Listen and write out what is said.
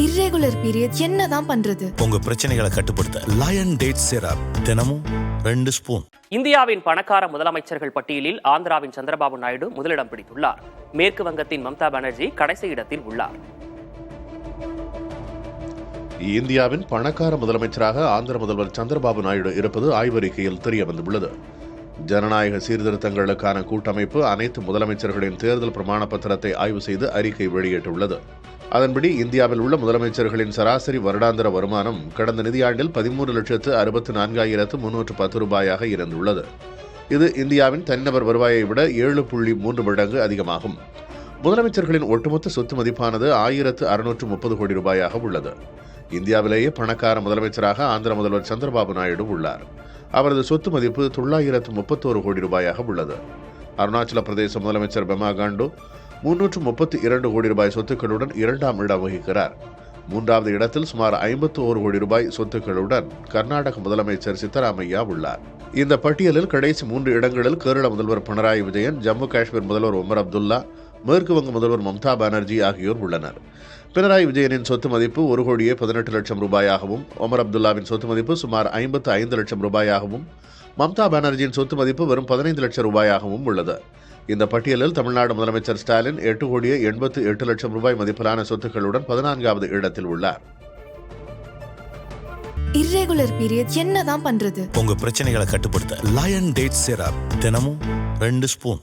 Irregular period என்னதான் பண்றது? உங்க பிரச்சனைகளை கட்டுப்படுத்த லயன் டேட் சிரப் தினமும் 2 ஸ்பூன். இந்தியாவின் பணக்கார முதலமைச்சர்கள் பட்டியலில் ஆந்திராவின் சந்திரபாபு நாயுடு முதலிடம் பிடித்துள்ளார். மேற்கு வங்கத்தின் மம்தா பானர்ஜி கடைசி இடத்தில் உள்ளார். இந்தியாவின் பணக்கார முதலமைச்சராக ஆந்திர முதல்வர் சந்திரபாபு நாயுடு இருப்பது ஆய்வறிக்கையில் தெரிய வந்துள்ளது. ஜனநாயக சீர்திருத்தங்களுக்கான கூட்டமைப்பு அனைத்து முதலமைச்சர்களின் தேர்தல் பிரமாண பத்திரத்தை ஆய்வு செய்து அறிக்கை வெளியிட்டுள்ளது. அதன்படி இந்தியாவில் உள்ள முதலமைச்சர்களின் சராசரி வருடாந்திர வருமானம் கடந்த நிதியாண்டில் 13,64,310 ரூபாயாக இருந்துள்ளது. இது இந்தியாவின் தனிநபர் வருவாயை விட 7.3 மடங்கு அதிகமாகும். முதலமைச்சர்களின் ஒட்டுமொத்த சொத்து மதிப்பானது 1,630 கோடி ரூபாயாக உள்ளது. இந்தியாவிலேயே பணக்கார முதலமைச்சராக ஆந்திர முதல்வர் சந்திரபாபு நாயுடு உள்ளார். அவரது சொத்து மதிப்பு 931 கோடி ரூபாயாக உள்ளது. அருணாச்சல பிரதேச முதலமைச்சர் பெமா காண்டு 332 கோடி ரூபாய் சொத்துக்களுடன் 2ஆம் இடம் வகிக்கிறார். 3வது இடத்தில் சுமார் 51 கோடி ரூபாய் சொத்துக்களுடன் கர்நாடக முதலமைச்சர் சித்தராமையா உள்ளார். இந்த பட்டியலில் கடைசி 3 இடங்களில் கேரள முதல்வர் பினராயி விஜயன், ஜம்மு காஷ்மீர் முதல்வர் உமர் அப்துல்லா, மேற்கு வங்க முதல்வர் மம்தா பானர்ஜி ஆகியோர் உள்ளனர். பினராயி விஜயனின் சொத்து மதிப்பு 1,18,00,000 ரூபாயாகவும், உமர் அப்துல்லாவின் சொத்து மதிப்பு சுமார் 55 லட்சம் ரூபாயாகவும், மம்தா பானர்ஜியின் சொத்து மதிப்பு வெறும் 15 லட்சம் ரூபாயாகவும் உள்ளது. இந்த பட்டியலில் தமிழ்நாடு முதலமைச்சர் ஸ்டாலின் 8,88,00,000 ரூபாய் மதிப்பிலான சொத்துக்களுடன் 14வது இடத்தில் உள்ளார். இர்ரெகுலர் பீரியட் என்னதான் பண்றது? உங்க பிரச்சனைகளை கட்டுப்படுத்த லயன் டேட் சிரப் தினமும் 2 ஸ்பூன்.